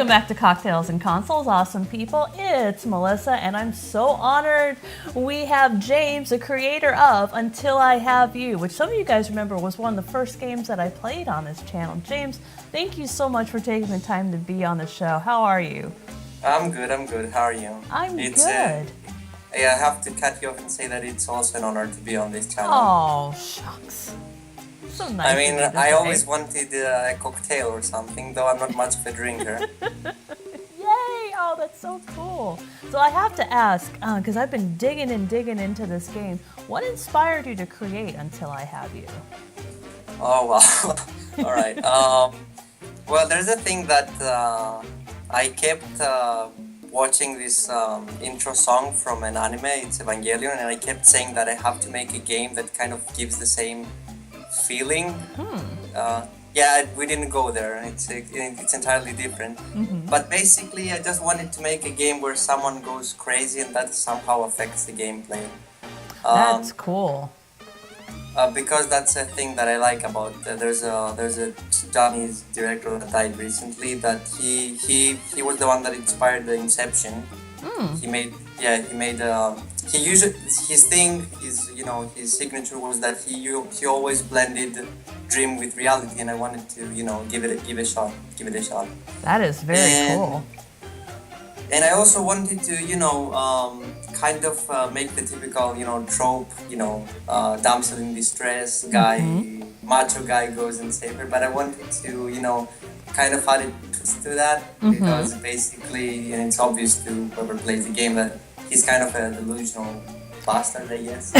Welcome back to Cocktails and Consoles, awesome people. It's Melissa, and I'm so honored we have James, the creator of Until I Have You, which some of you guys remember was one of the first games that I played on this channel. James, thank you so much for taking the time to be on the show. How are you? I'm good. How are you? I'm good. I have to cut you off and say that it's also an honor to be on this channel. Oh, shucks. So nice. I mean, I always wanted a cocktail or something, though I'm not much of a drinker. Yay! Oh, that's so cool. So I have to ask, because I've been digging into this game, what inspired you to create Until I Have You? Oh, well. All right. Well, there's a thing that I kept watching this intro song from an anime, it's Evangelion, and I kept saying that I have to make a game that kind of gives the same feeling. Yeah, we didn't go there. It's entirely different. But basically, I just wanted to make a game where someone goes crazy and that somehow affects the gameplay. That's cool. Because that's a thing that I like about there's a Japanese director that died recently that he was the one that inspired the Inception. He used his thing, his signature was that he always blended dream with reality, and I wanted to give it a shot. That is very cool. And I also wanted to kind of make the typical trope, damsel in distress guy, macho guy goes and save her, but I wanted to kind of add a twist to that because basically, and it's obvious to whoever plays the game that he's kind of a delusional bastard, I guess.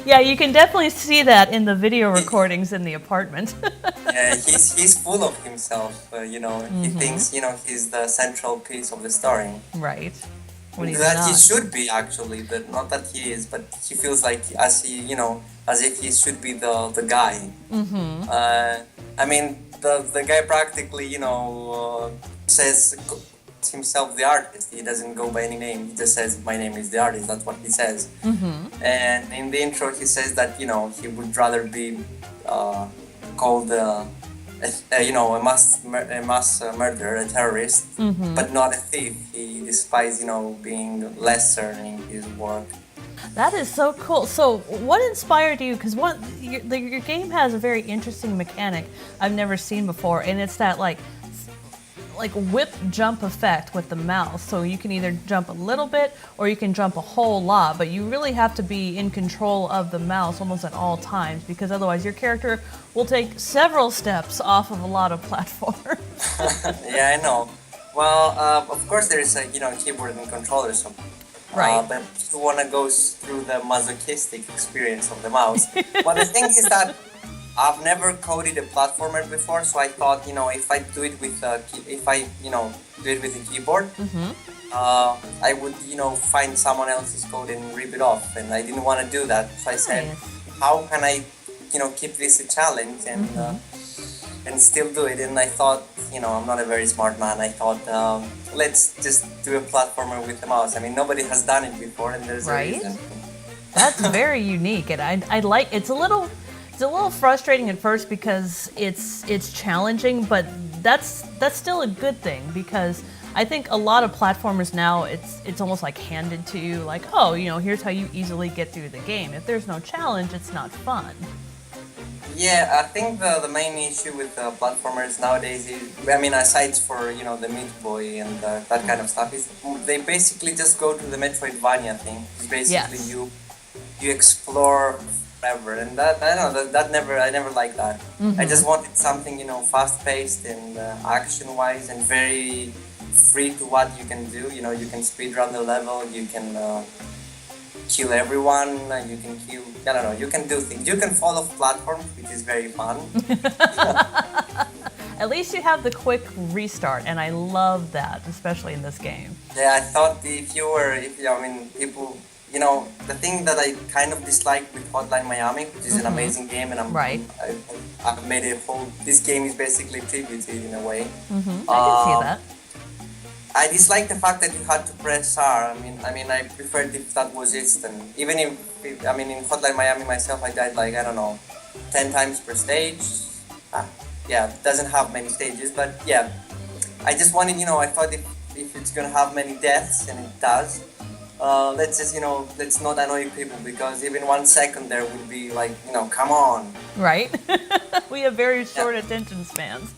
Yeah, you can definitely see that in the video recordings in the apartment. Yeah, he's full of himself. He thinks he's the central piece of the story. Right. When he's that not. He should be actually, but not that he is. But he feels like as if he should be the guy. I mean, the guy practically says himself the artist. He doesn't go by any name. He just says, "My name is the artist." That's what he says. And in the intro, he says that he would rather be called a mass murderer, a terrorist, but not a thief. He despises being lesser in his work. That is so cool. So what inspired you? Because your game has a very interesting mechanic I've never seen before, and it's that like whip jump effect with the mouse. So you can either jump a little bit or you can jump a whole lot, but you really have to be in control of the mouse almost at all times, because otherwise your character will take several steps off of a lot of platforms. Yeah, I know. Well, of course there is a keyboard and controller, so right. But if you wanna go through the masochistic experience of the mouse. But the thing is that I've never coded a platformer before, so I thought, if I do it with a keyboard, I would, find someone else's code and rip it off, and I didn't want to do that. So I said, how can I, keep this a challenge and still do it? And I thought, I'm not a very smart man. I thought, let's just do a platformer with the mouse. I mean, nobody has done it before, and there's a reason. That's very unique, and I like. It's a little frustrating at first because it's challenging, but that's still a good thing, because I think a lot of platformers now it's almost like handed to you, like, oh, here's how you easily get through the game. If there's no challenge, it's not fun. Yeah, I think the main issue with platformers nowadays is, aside for the Meat Boy and that kind of stuff, is they basically just go to the Metroidvania thing. It's basically you explore forever, and that I never liked that. I just wanted something fast-paced and action-wise and very free to what you can do. You can speed run the level, you can kill everyone, you can kill, you can do things. You can fall off platforms, which is very fun. At least you have the quick restart, and I love that, especially in this game. Yeah, I thought people. The thing that I kind of dislike with Hotline Miami, which is an amazing game, and I've made a whole. This game is basically tributed in a way. I can see that. I dislike the fact that you had to press R. I preferred if that was instant. Even in Hotline Miami myself, I died 10 times per stage. It doesn't have many stages, but yeah. I just wanted, I thought if it's gonna have many deaths, and it does, let's just, let's not annoy people, because even 1 second there would be like, come on. Right? We have very short Yeah. attention spans.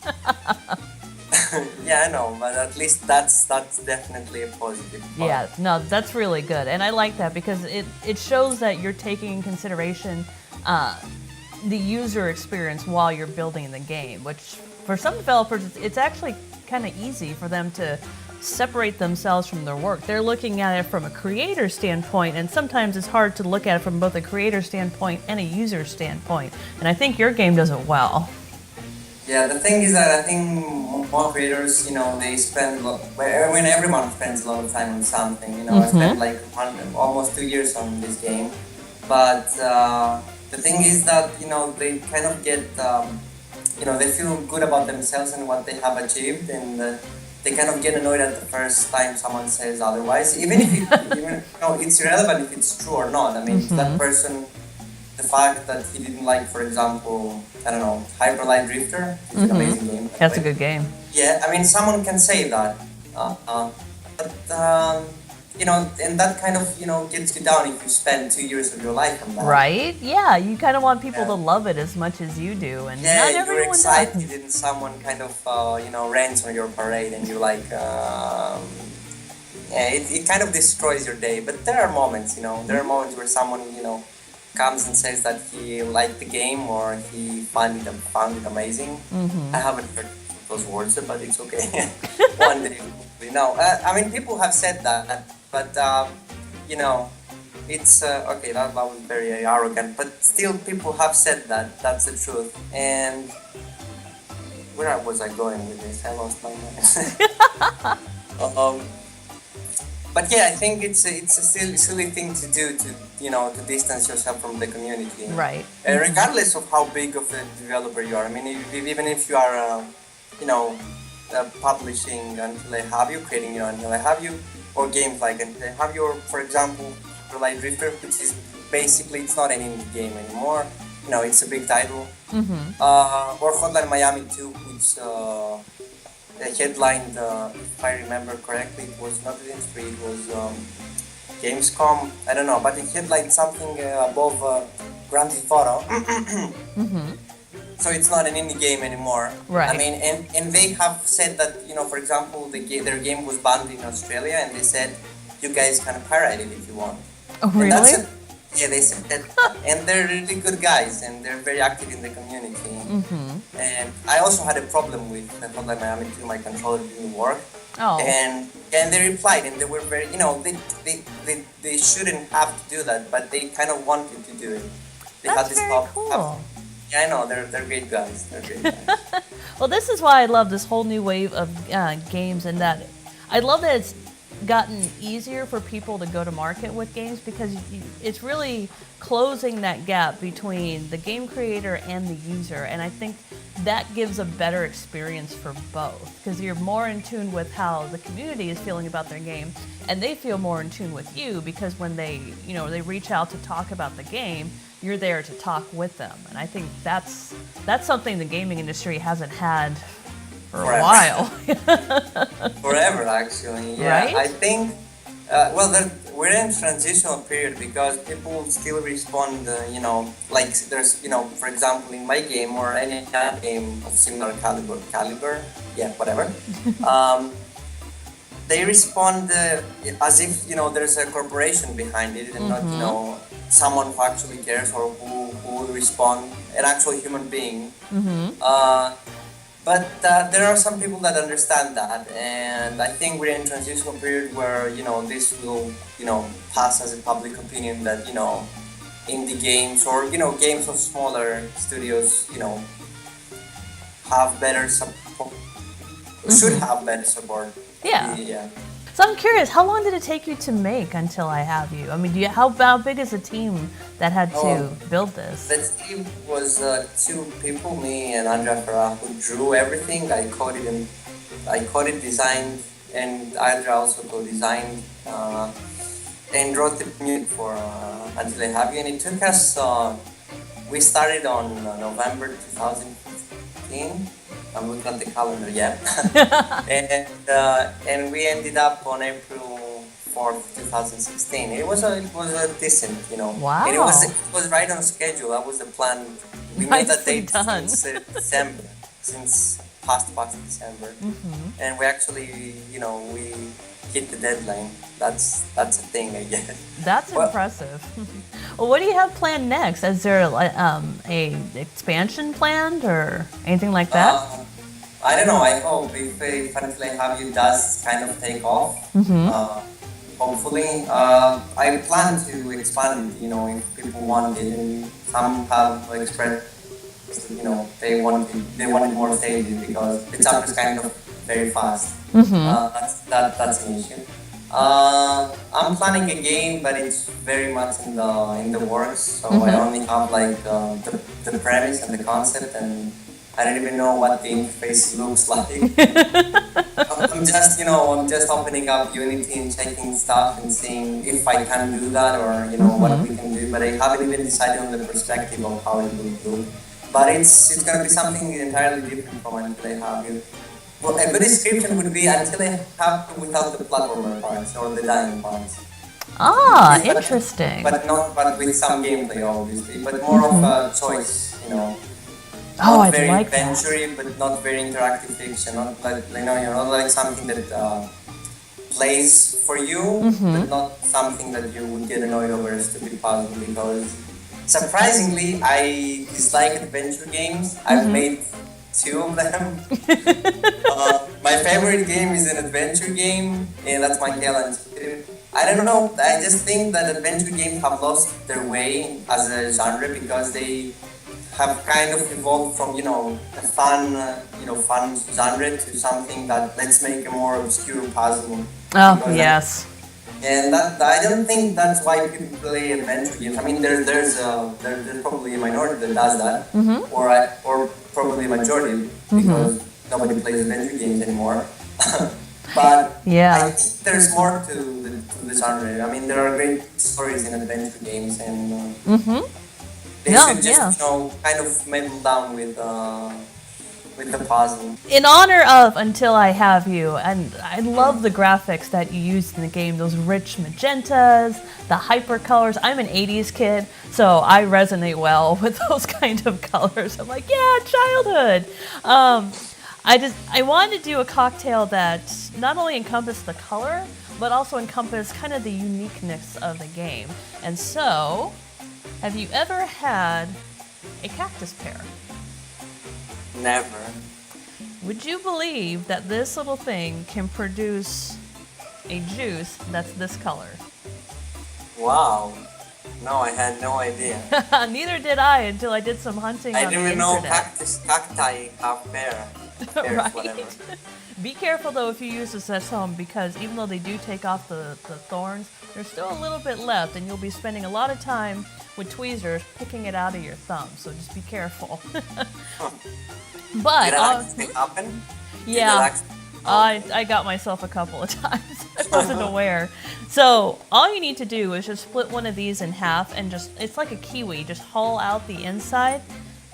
Yeah, I know, but at least that's definitely a positive part. Yeah, no, that's really good. And I like that because it shows that you're taking in consideration the user experience while you're building the game, which for some developers, it's actually kind of easy for them to separate themselves from their work. They're looking at it from a creator standpoint, and sometimes it's hard to look at it from both a creator standpoint and a user standpoint. And I think your game does it well. Yeah, the thing is that I think more creators, they spend a lot. I mean, everyone spends a lot of time on something. I spent like almost 2 years on this game, but the thing is that they kind of get, they feel good about themselves and what they have achieved, and they kind of get annoyed at the first time someone says otherwise, even if it's irrelevant if it's true or not. I mean, if that person, the fact that he didn't like, for example, I don't know, Hyper Light Drifter, it's an amazing game. That's a good game. Yeah, I mean, someone can say that, but and that kind of gets you down if you spend 2 years of your life on that. Right? Yeah, you kind of want people Yeah. to love it as much as you do, and Yeah, not you're everyone excited, does. and someone kind of rains on your parade, and you're like, yeah, it kind of destroys your day. But there are moments, there are moments where someone comes and says that he liked the game or he found it amazing. I haven't heard those words, but it's okay. One day, I mean, people have said that, but it's okay. That was very arrogant, but still, people have said that. That's the truth. And where was I going with this? I lost my mind. But yeah, I think it's a silly thing to do to distance yourself from the community. Right. Regardless of how big of a developer you are. I mean, even if you are, publishing Until I Have You, creating Until I Have You, or games like Until I Have You, or for example, Light Drifter, which is basically, it's not an indie game anymore. It's a big title. Or Hotline Miami 2, which headlined, if I remember correctly, it was not E3, it was Gamescom. I don't know, but it headlined something above Grand Theft Auto. So it's not an indie game anymore. Right. I mean, and they have said that, for example, their game was banned in Australia, and they said, you guys can pirate it if you want. Oh, And really? yeah, they said that, and they're really good guys, and they're very active in the community. And I also had a problem with Hotline Miami 2, my controller didn't work. Oh. And they replied, and they were very, they shouldn't have to do that, but they kind of wanted to do it. They That's very cool. Yeah, I know, they're great guys. They're great guys. Well, this is why I love this whole new wave of games, and that I love that it's gotten easier for people to go to market with games, because it's really closing that gap between the game creator and the user, and I think that gives a better experience for both, because you're more in tune with how the community is feeling about their game, and they feel more in tune with you, because when they reach out to talk about the game, you're there to talk with them, and I think that's something the gaming industry hasn't had for a Forever. while. Forever, actually. Yeah, Right? I think. We're in transitional period because people still respond. Like there's, for example, in my game or any other game of similar caliber, yeah, whatever. They respond as if there's a corporation behind it, and not someone who actually cares or who will respond, an actual human being. But there are some people that understand that, and I think we're in a transitional period where this will pass as a public opinion that indie games or games of smaller studios have better support, should have better support. Yeah. So I'm curious, how long did it take you to make Until I Have You? I mean, how big is the team that had to build this? The team was 2 people, me and Andrea Ferra, who drew everything. I coded, designed, and Andrea also co-designed and wrote the music for Until I Have You. And it took us, we started on November 2015. 2015. I'm looking at the calendar, yeah. And we ended up on April 4th, 2016. It was a decent, and Wow. it was right on schedule. That was the plan. We made that Nicely date done. since December, since past December, and we actually, we hit the deadline. That's a thing, I guess. That's Well, impressive. Well, what do you have planned next? Is there a expansion planned or anything like that? I don't know. I hope if until I have you does kind of take off. Hopefully, I plan to expand it. If people want it, and some have expressed, they wanted more stages because the chapter is kind of very fast. That's an issue. I'm planning a game, but it's very much in the works. So I only have like the premise and the concept, and I don't even know what the interface looks like. I'm just opening up Unity and checking stuff and seeing if I can do that or what we can do. But I haven't even decided on the perspective of how it will look. But it's gonna be something entirely different from until I have it. Well, a good description would be until I have to without the platformer parts or the dying parts. Ah, But interesting. but with some gameplay obviously. But more of a choice, Oh, not I'd very like that. adventure but not very interactive fiction. Not like not like something that plays for you, but not something that you would get annoyed over a stupid puzzle because surprisingly I dislike adventure games. I've made two of them. My favorite game is an adventure game, and that's my challenge. I don't know. I just think that adventure games have lost their way as a genre because they have kind of evolved from a fun genre to something that let's make a more obscure puzzle. Oh, Because yes. and that I don't think that's why people play adventure games. I mean, there's probably a minority that does that, or probably a majority because nobody plays adventure games anymore. But Yeah. I think there's more to the genre. I mean, there are great stories in adventure games, and they No, should just yeah. kind of meddle down with the puzzle. In honor of Until I Have You, and I love the graphics that you used in the game, those rich magentas, the hyper colors. I'm an 80s kid, so I resonate well with those kind of colors. I'm like, yeah, childhood. I wanted to do a cocktail that not only encompassed the color, but also encompassed kind of the uniqueness of the game. And so, have you ever had a cactus pear? Never. Would you believe that this little thing can produce a juice that's this color? Wow. No, I had no idea. Neither did I until I did some hunting I on the didn't even know internet. cacti have pear. Pears, Right? whatever. Be careful though if you use this at home because even though they do take off the thorns, there's still a little bit left and you'll be spending a lot of time with tweezers picking it out of your thumb, so just be careful. But Did that actually happen? yeah, I got myself a couple of times. I wasn't aware. So all you need to do is just split one of these in half and it's like a kiwi, just haul out the inside.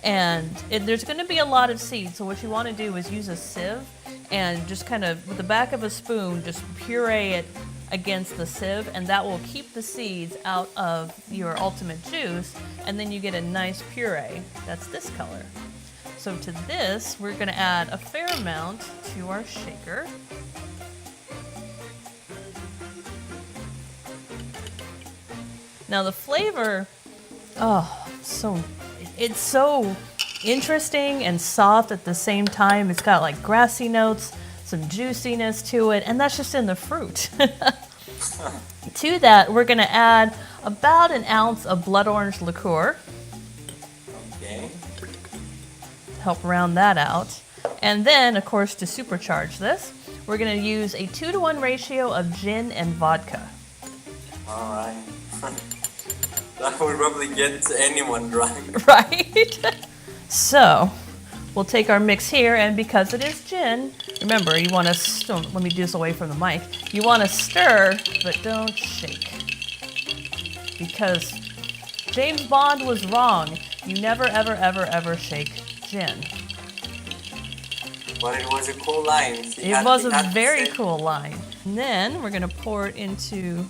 And there's going to be a lot of seeds, so what you want to do is use a sieve and just kind of, with the back of a spoon, just puree it against the sieve, and that will keep the seeds out of your ultimate juice, and then you get a nice puree that's this color. So to this, we're going to add a fair amount to our shaker. Now the flavor, it's so interesting and soft at the same time. It's got like grassy notes, some juiciness to it, and that's just in the fruit. To that, we're going to add about an ounce of blood orange liqueur. Okay. To help round that out. And then, of course, to supercharge this, we're going to use a 2-to-1 ratio of gin and vodka. All right. That would probably get anyone drunk. Right? So, we'll take our mix here, and because it is gin, remember, you want to, let me do this away from the mic, you want to stir, but don't shake. Because James Bond was wrong. You never, ever, ever, ever shake gin. But it was a cool line. It was a very cool line. And then we're gonna pour it into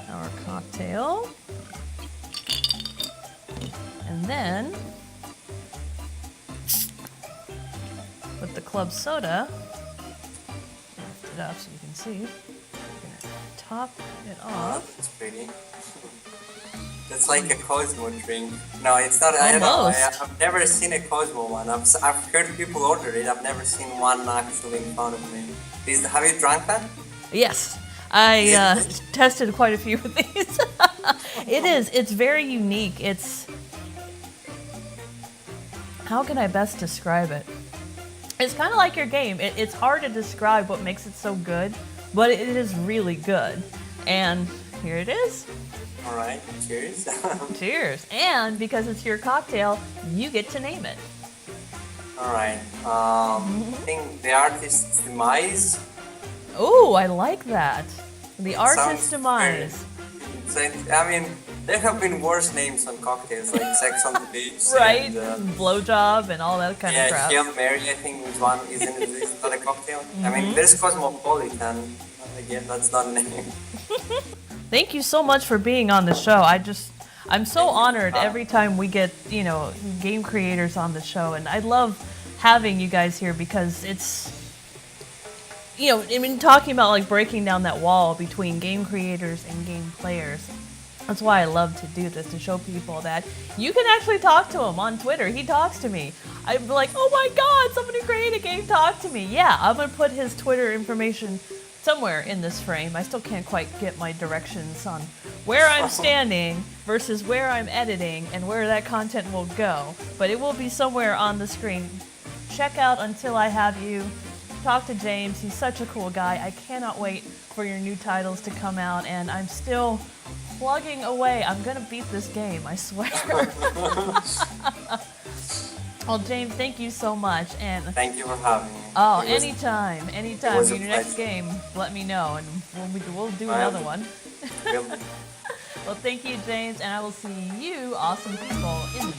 our cocktail. And then with the club soda, lift it up so you can see. We're gonna top it off. That's pretty. That's like a Cosmo drink. No, it's not. I don't know. I've never seen a Cosmo one. I've heard people order it. I've never seen one actually in front of me. Have you drunk that? Yes, I tested quite a few of these. It's very unique. How can I best describe it? It's kind of like your game. It's hard to describe what makes it so good, but it is really good. And here it is. All right, cheers. Cheers. And because it's your cocktail, you get to name it. All right. I think the artist's Demise. Oh, I like that. The artist's Demise. I mean, there have been worse names on cocktails, like Sex on the Beach. Right, and, blowjob and all that kind of crap. Yeah, Hail Mary, I think, is one. Isn't that a cocktail? I mean, there's Cosmopolitan. Again, that's not a name. Thank you so much for being on the show. I'm so honored every time we get, game creators on the show, and I love having you guys here because it's, talking about like breaking down that wall between game creators and game players. That's why I love to do this, to show people that you can actually talk to him on Twitter. He talks to me. I'm like, oh my God, somebody create a game, talk to me. Yeah, I'm gonna put his Twitter information somewhere in this frame. I still can't quite get my directions on where I'm standing versus where I'm editing and where that content will go, but it will be somewhere on the screen. Check out Until I Have You. Talk to James. He's such a cool guy. I cannot wait for your new titles to come out, and I'm still plugging away. I'm gonna beat this game, I swear. Well, James, thank you so much, and thank you for having me. Oh, anytime. Your next pleasure. game, let me know, and we'll do another one. Well, thank you, James, and I will see you awesome people in the